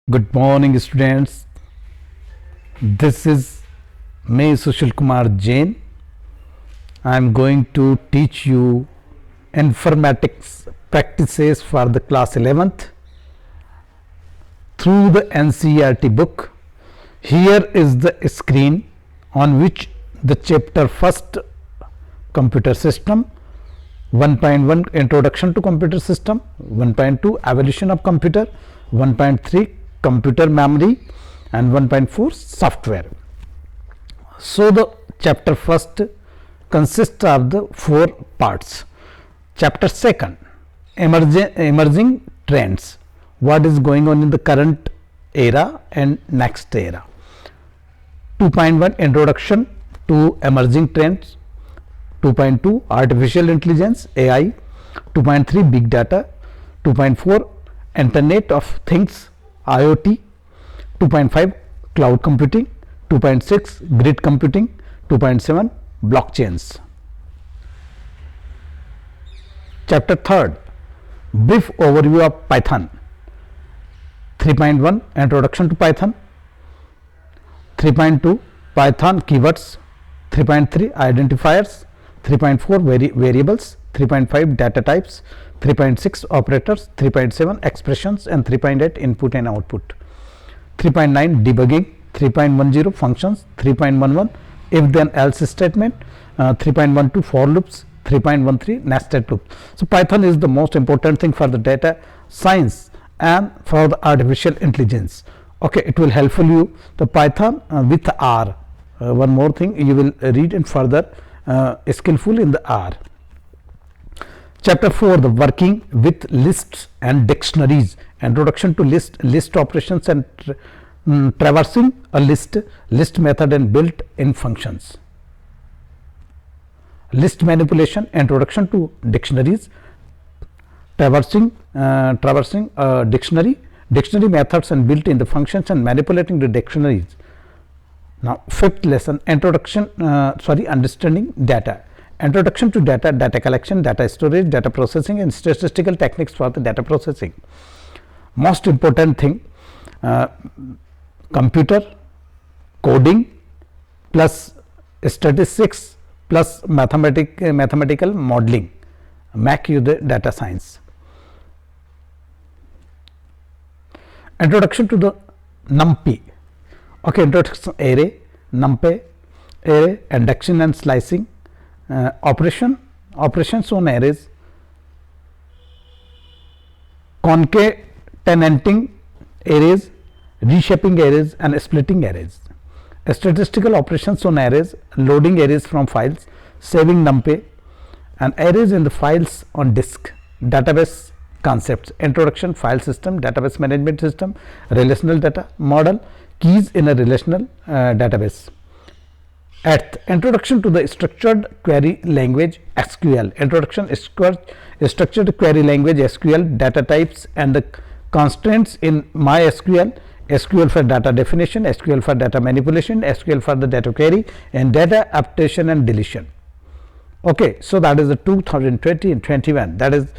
Good morning, students. This is me, Sushil Kumar Jain. I am going to teach you informatics practices for the class 11th through the NCERT book. Here is the screen on which the chapter first computer system, 1.1 introduction to computer system, 1.2 evolution of computer, 1.3 computer memory and 1.4 software. So the chapter first consists of the 4 parts. Chapter second, emerging trends, what is going on in the current era and next era. 2.1 introduction to emerging trends, 2.2 artificial intelligence AI, 2.3 big data, 2.4 internet of things IoT, 2.5 cloud computing, 2.6 grid computing, 2.7 blockchains. Chapter third, brief overview of Python. 3.1 introduction to Python, 3.2 Python keywords, 3.3 identifiers, 3.4 variables, 3.5 data types, 3.6 operators, 3.7 expressions and 3.8 input and output, 3.9 debugging, 3.10 functions, 3.11 if then else statement, 3.12 for loops, 3.13 nested loop. So Python is the most important thing for the data science and for the artificial intelligence. Okay, it will helpful you the Python with R. One more thing you will read and further skillful in the R. Chapter 4, the working with lists and dictionaries, introduction to list operations and traversing a list method and built-in functions. List manipulation, introduction to dictionaries, traversing a dictionary methods and built-in the functions and manipulating the dictionaries. Now fifth lesson, understanding data. Introduction to data, data collection, data storage, data processing and statistical techniques for the data processing. Most important thing, computer coding plus statistics plus mathematical modeling make you the data science. Introduction to the NumPy. Okay, introduction array, NumPy, array, induction and slicing, operations on arrays, concatenating arrays, reshaping arrays and splitting arrays, statistical operations on arrays, loading arrays from files, saving NumPy and arrays in the files on disk, database concepts, introduction, file system, database management system, relational data model, keys in a relational database. At introduction to the structured query language SQL, introduction structured query language SQL, data types and the constraints in MySQL, SQL for data definition, SQL for data manipulation, SQL for the data query and data updation and deletion. Okay, so that is the 2020 and 21, that is